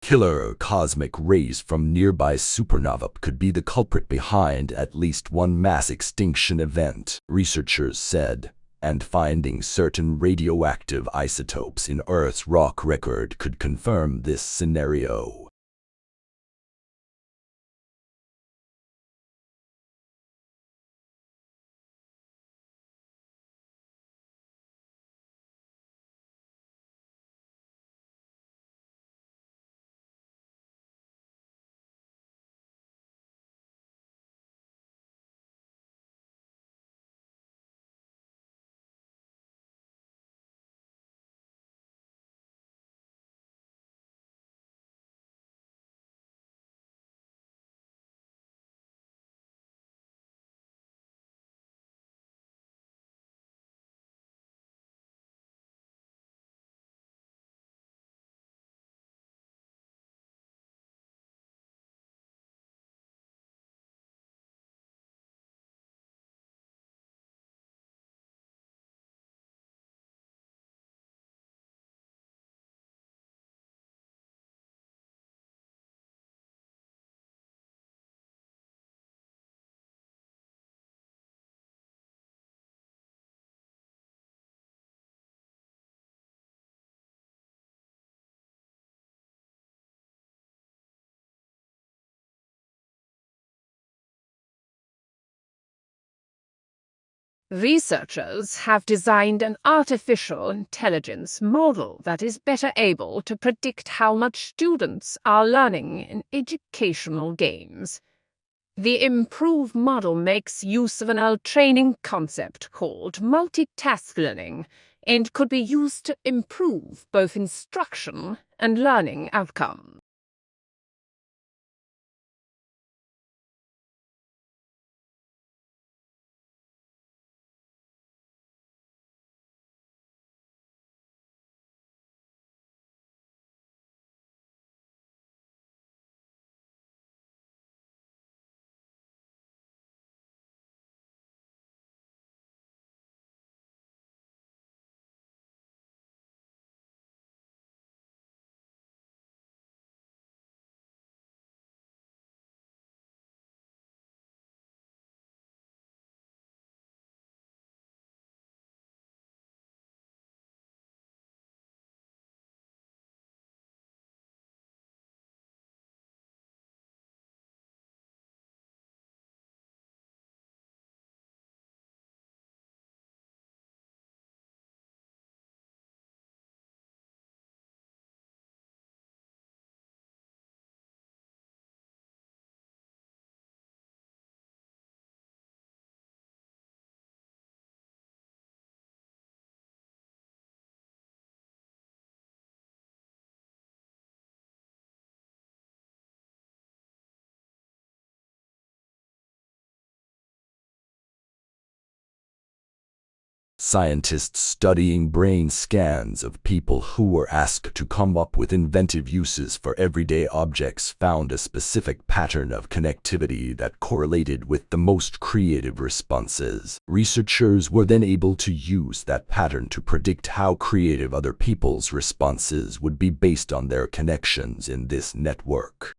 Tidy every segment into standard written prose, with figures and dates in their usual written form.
Killer cosmic rays from nearby supernova could be the culprit behind at least one mass extinction event, researchers said, and finding certain radioactive isotopes in Earth's rock record could confirm this scenario. Researchers have designed an artificial intelligence model that is better able to predict how much students are learning in educational games. The improved model makes use of an old training concept called multitask learning and could be used to improve both instruction and learning outcomes. Scientists studying brain scans of people who were asked to come up with inventive uses for everyday objects found a specific pattern of connectivity that correlated with the most creative responses. Researchers were then able to use that pattern to predict how creative other people's responses would be based on their connections in this network.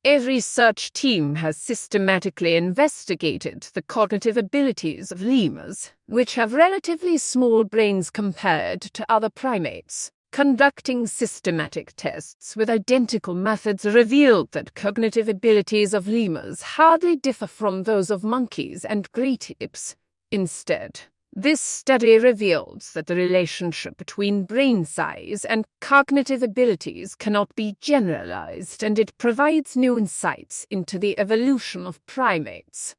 A research team has systematically investigated the cognitive abilities of lemurs, which have relatively small brains compared to other primates. Conducting systematic tests with identical methods revealed that cognitive abilities of lemurs hardly differ from those of monkeys and great apes. Instead, this study reveals that the relationship between brain size and cognitive abilities cannot be generalized, and it provides new insights into the evolution of primates.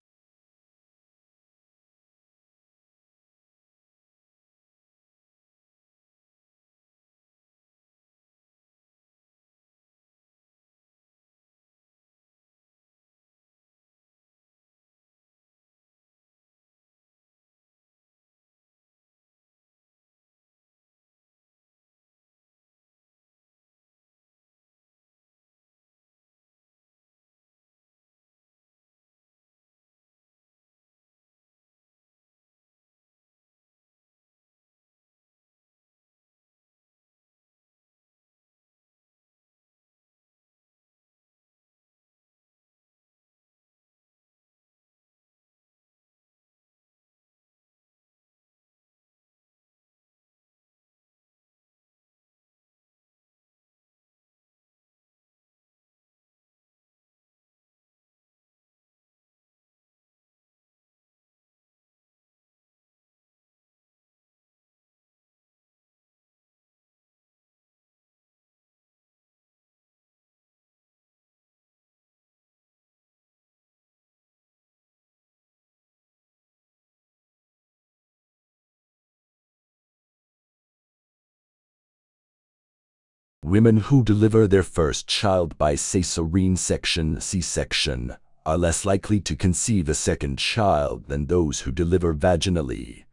Women who deliver their first child by cesarean section (C-section) are less likely to conceive a second child than those who deliver vaginally,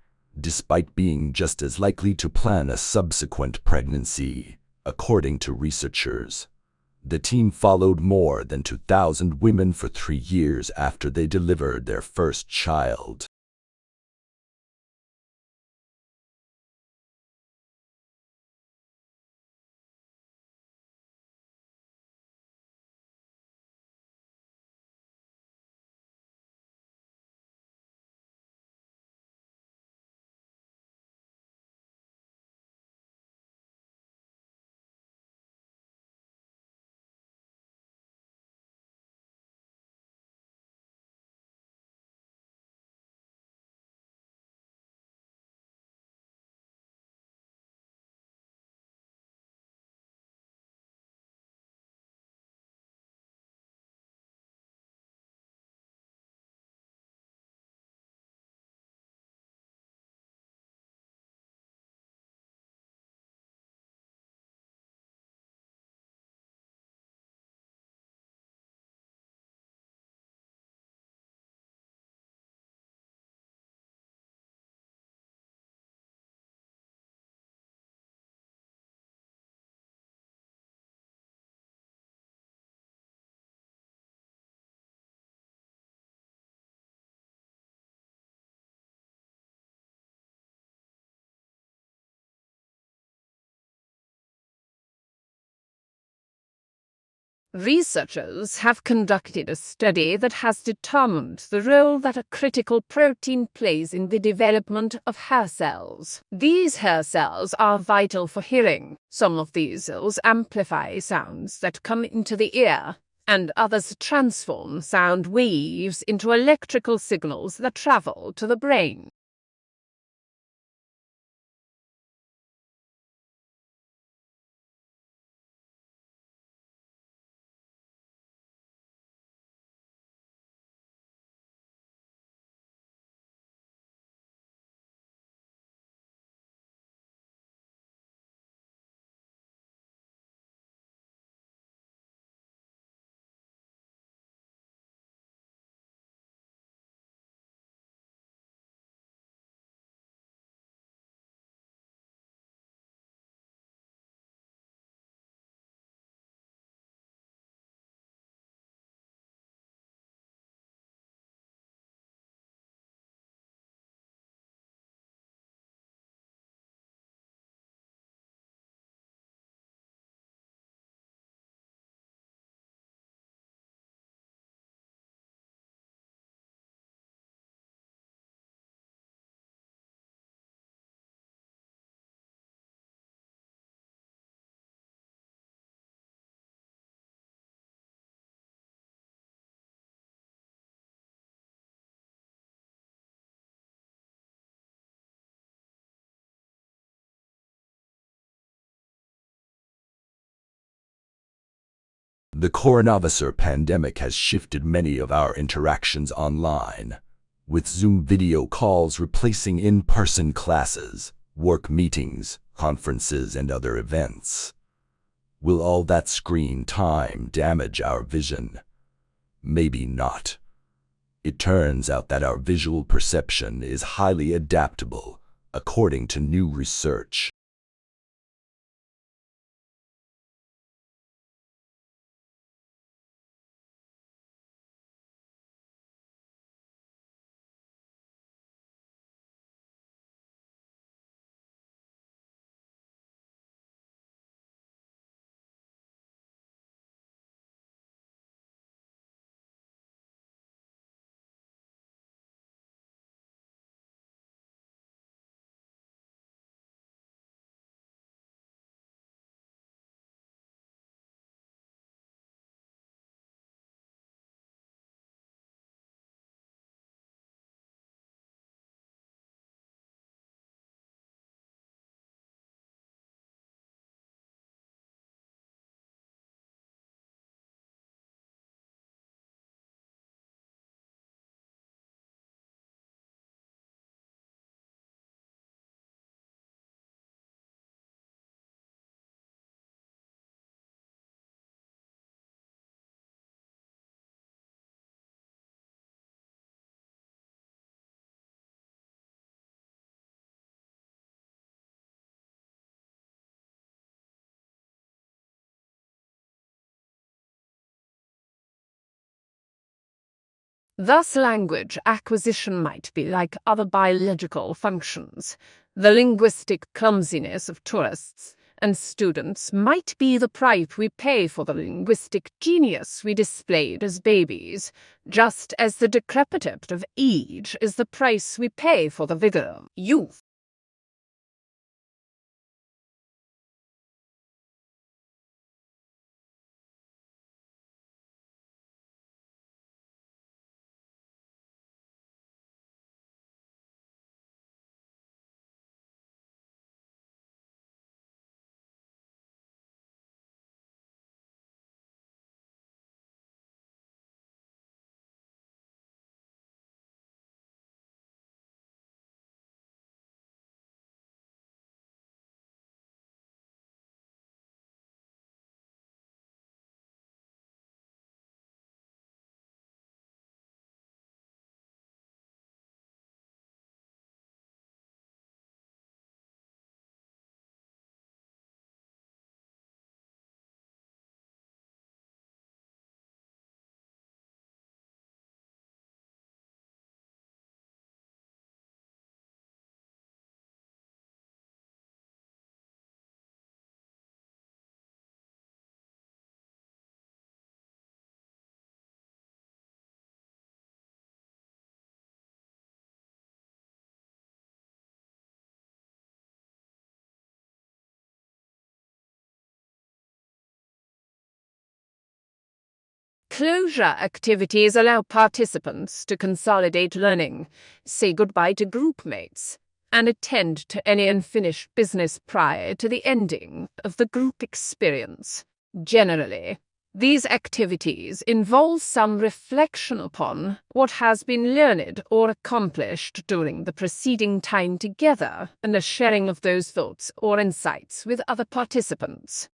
despite being just as likely to plan a subsequent pregnancy, according to researchers. The team followed more than 2,000 women for 3 years after they delivered their first child. Researchers have conducted a study that has determined the role that a critical protein plays in the development of hair cells. These hair cells are vital for hearing. Some of these cells amplify sounds that come into the ear, and others transform sound waves into electrical signals that travel to the brain. The coronavirus pandemic has shifted many of our interactions online, with Zoom video calls replacing in-person classes, work meetings, conferences, and other events. Will all that screen time damage our vision? Maybe not. It turns out that our visual perception is highly adaptable, according to new research. Thus, language acquisition might be like other biological functions. The linguistic clumsiness of tourists and students might be the price we pay for the linguistic genius we displayed as babies, just as the decrepitude of age is the price we pay for the vigor of youth. Closure activities allow participants to consolidate learning, say goodbye to group mates, and attend to any unfinished business prior to the ending of the group experience. Generally, these activities involve some reflection upon what has been learned or accomplished during the preceding time together and a sharing of those thoughts or insights with other participants.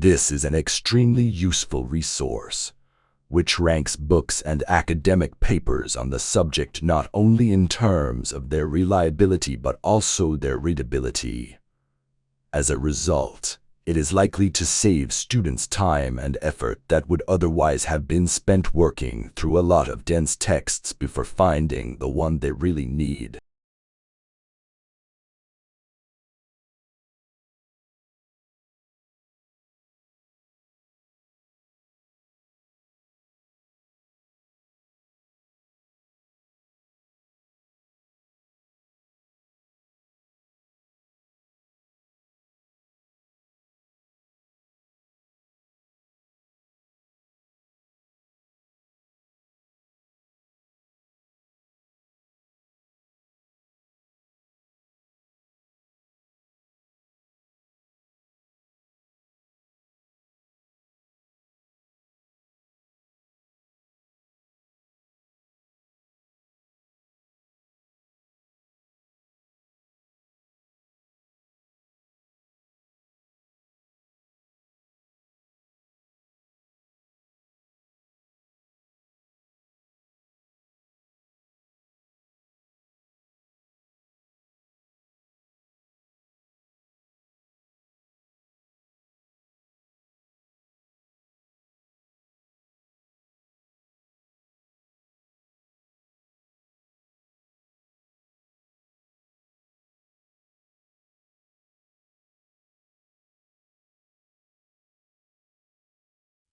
This is an extremely useful resource, which ranks books and academic papers on the subject not only in terms of their reliability but also their readability. As a result, it is likely to save students time and effort that would otherwise have been spent working through a lot of dense texts before finding the one they really need.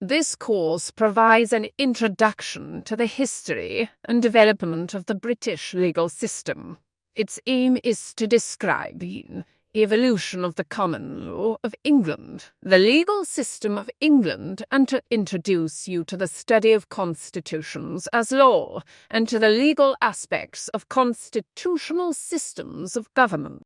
This course provides an introduction to the history and development of the British legal system. Its aim is to describe the evolution of the common law of England, the legal system of England, and to introduce you to the study of constitutions as law and to the legal aspects of constitutional systems of government.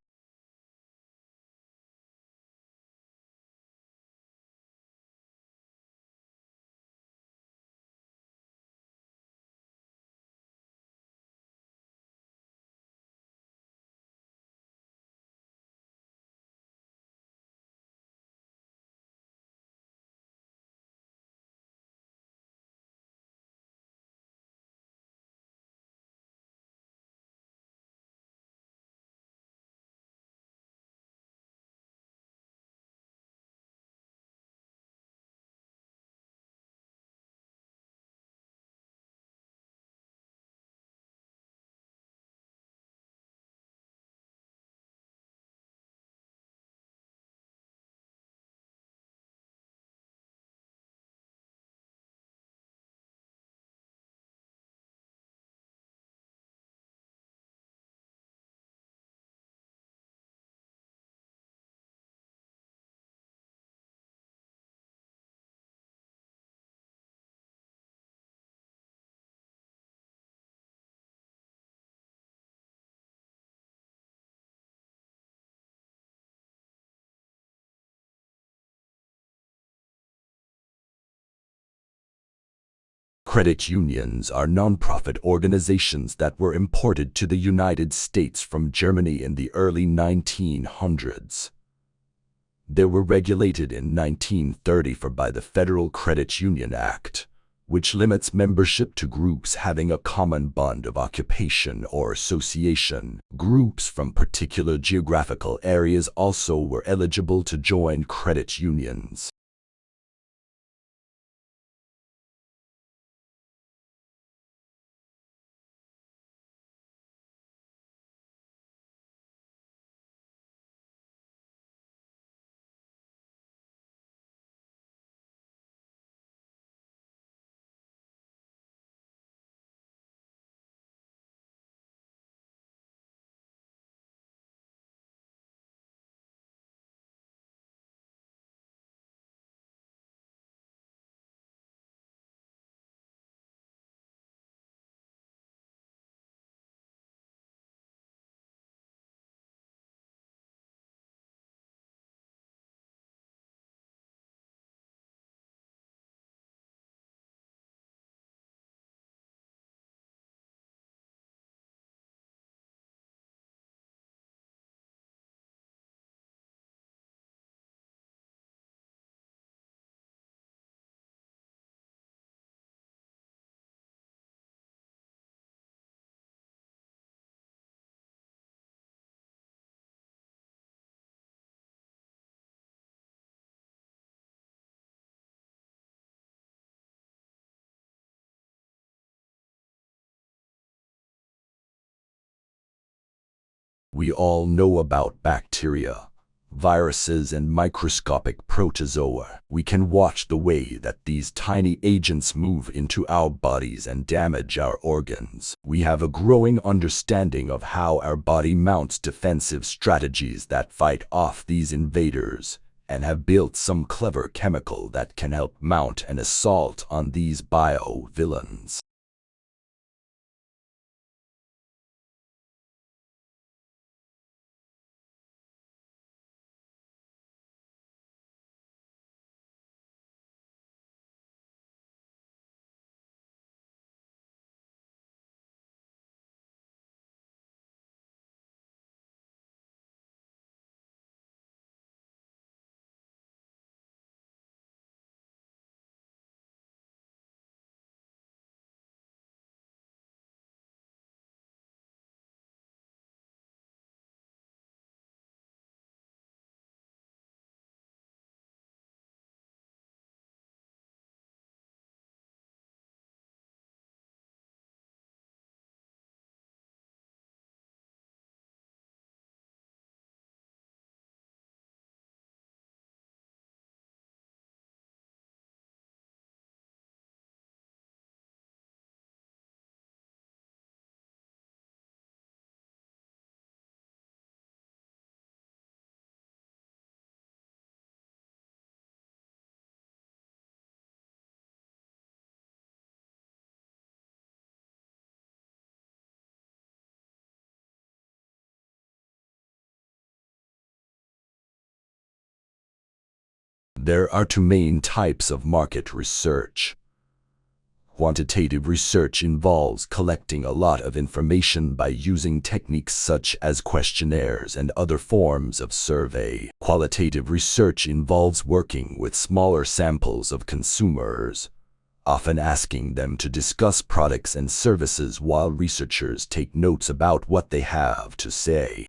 Credit unions are nonprofit organizations that were imported to the United States from Germany in the early 1900s. They were regulated in 1930 by the Federal Credit Union Act, which limits membership to groups having a common bond of occupation or association. Groups from particular geographical areas also were eligible to join credit unions. We all know about bacteria, viruses, and microscopic protozoa. We can watch the way that these tiny agents move into our bodies and damage our organs. We have a growing understanding of how our body mounts defensive strategies that fight off these invaders, and have built some clever chemical that can help mount an assault on these bio-villains. There are two main types of market research. Quantitative research involves collecting a lot of information by using techniques such as questionnaires and other forms of survey. Qualitative research involves working with smaller samples of consumers, often asking them to discuss products and services while researchers take notes about what they have to say.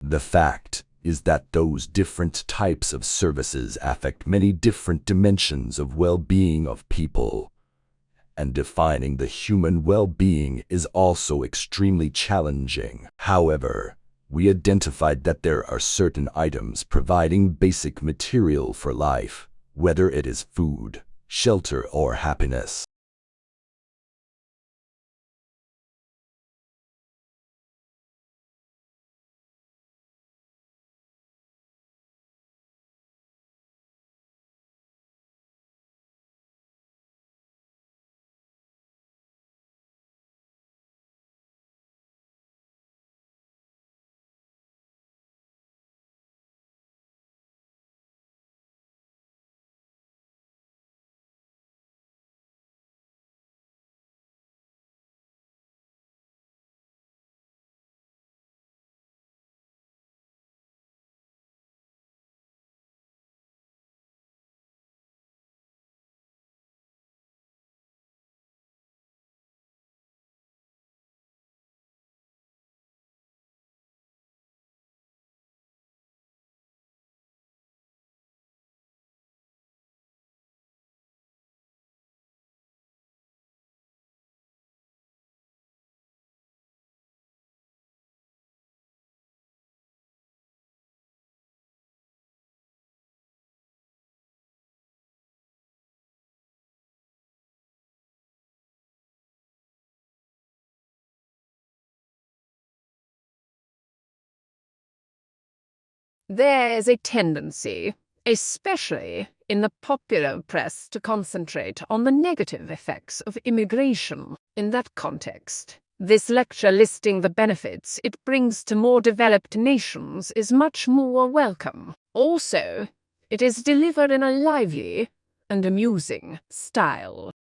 The fact is that those different types of services affect many different dimensions of well-being of people, and defining the human well-being is also extremely challenging. However, we identified that there are certain items providing basic material for life, whether it is food, shelter, or happiness. There is a tendency, especially in the popular press, to concentrate on the negative effects of immigration. In that context, this lecture listing the benefits it brings to more developed nations is much more welcome. Also, it is delivered in a lively and amusing style.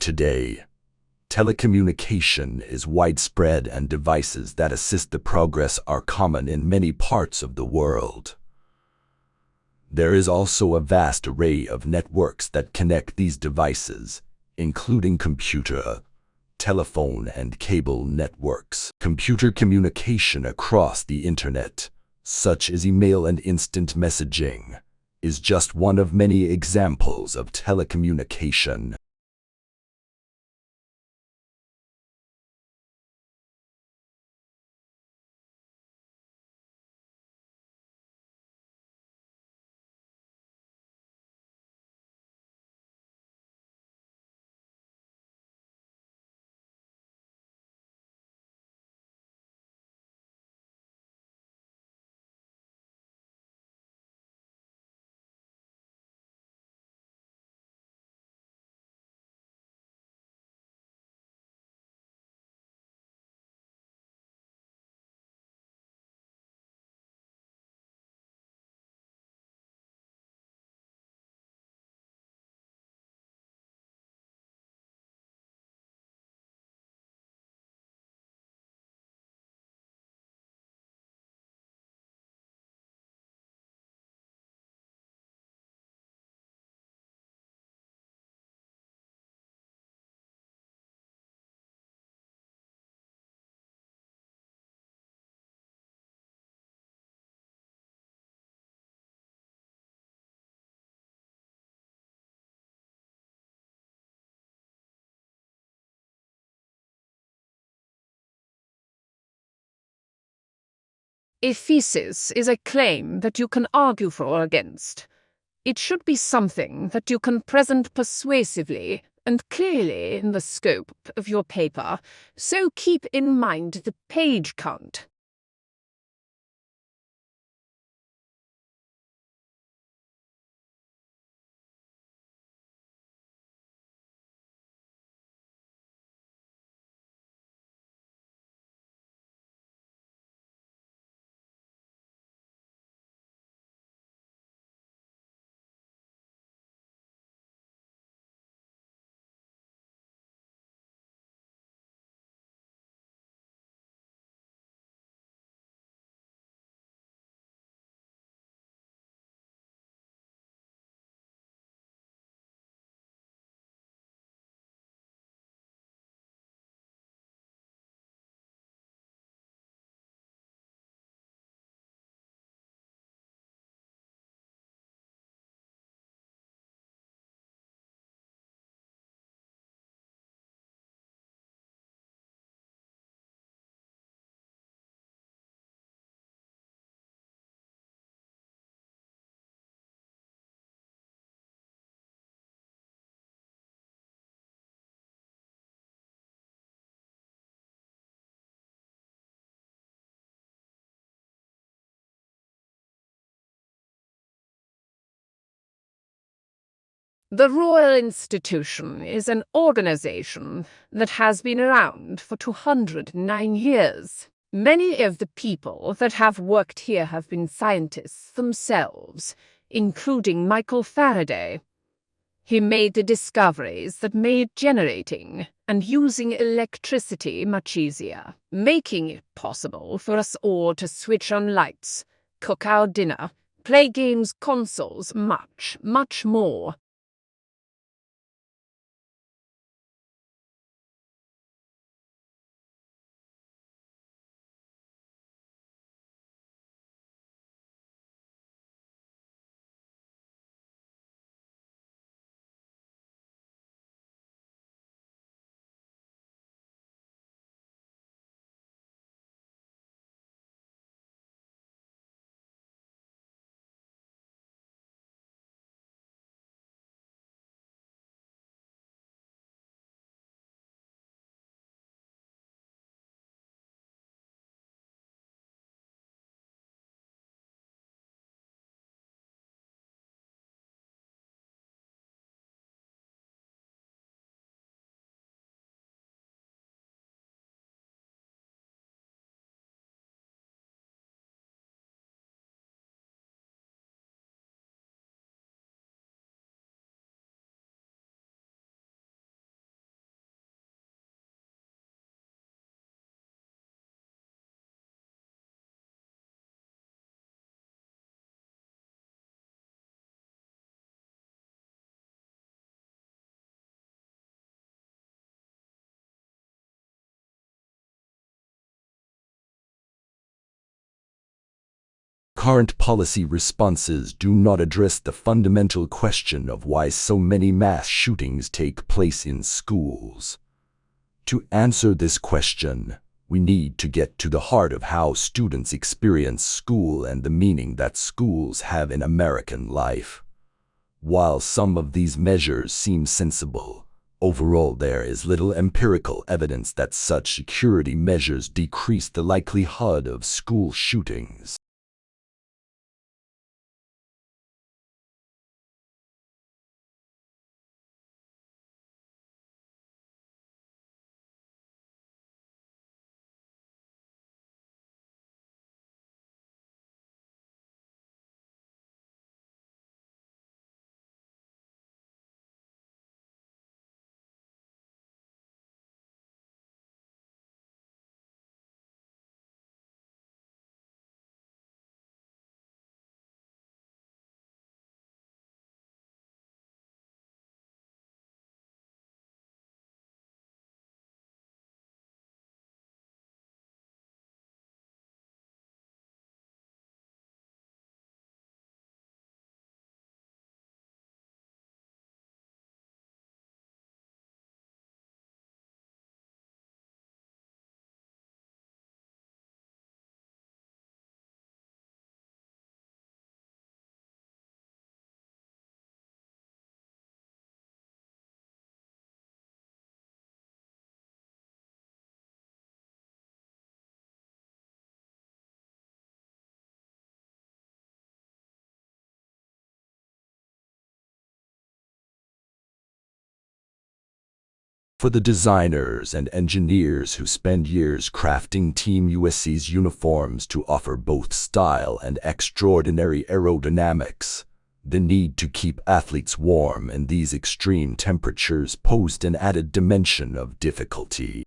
Today, telecommunication is widespread and devices that assist the progress are common in many parts of the world. There is also a vast array of networks that connect these devices, including computer, telephone, and cable networks. Computer communication across the internet, such as email and instant messaging, is just one of many examples of telecommunication. A thesis is a claim that you can argue for or against. It should be something that you can present persuasively and clearly in the scope of your paper, so keep in mind the page count. The Royal Institution is an organization that has been around for 209 years. Many of the people that have worked here have been scientists themselves, including Michael Faraday. He made the discoveries that made generating and using electricity much easier, making it possible for us all to switch on lights, cook our dinner, play games, consoles, much, much more. Current policy responses do not address the fundamental question of why so many mass shootings take place in schools. To answer this question, we need to get to the heart of how students experience school and the meaning that schools have in American life. While some of these measures seem sensible, overall there is little empirical evidence that such security measures decrease the likelihood of school shootings. For the designers and engineers who spend years crafting Team USC's uniforms to offer both style and extraordinary aerodynamics, the need to keep athletes warm in these extreme temperatures posed an added dimension of difficulty.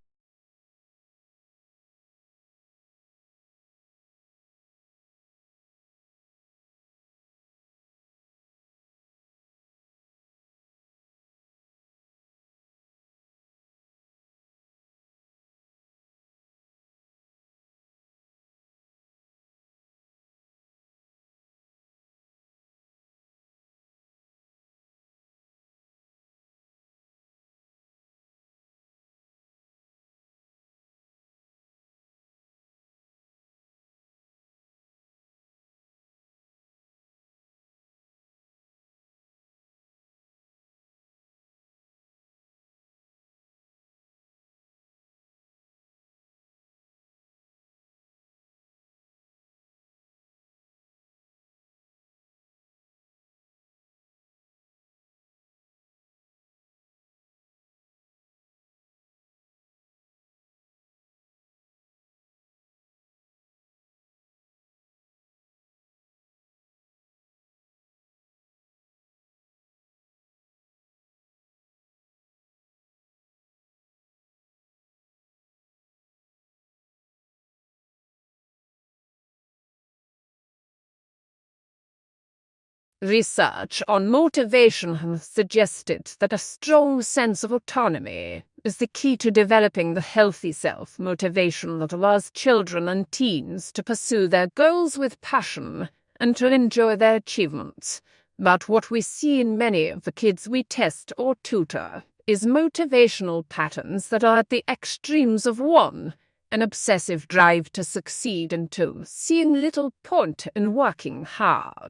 Research on motivation has suggested that a strong sense of autonomy is the key to developing the healthy self-motivation that allows children and teens to pursue their goals with passion and to enjoy their achievements. But what we see in many of the kids we test or tutor is motivational patterns that are at the extremes of one, an obsessive drive to succeed, and two, seeing little point in working hard.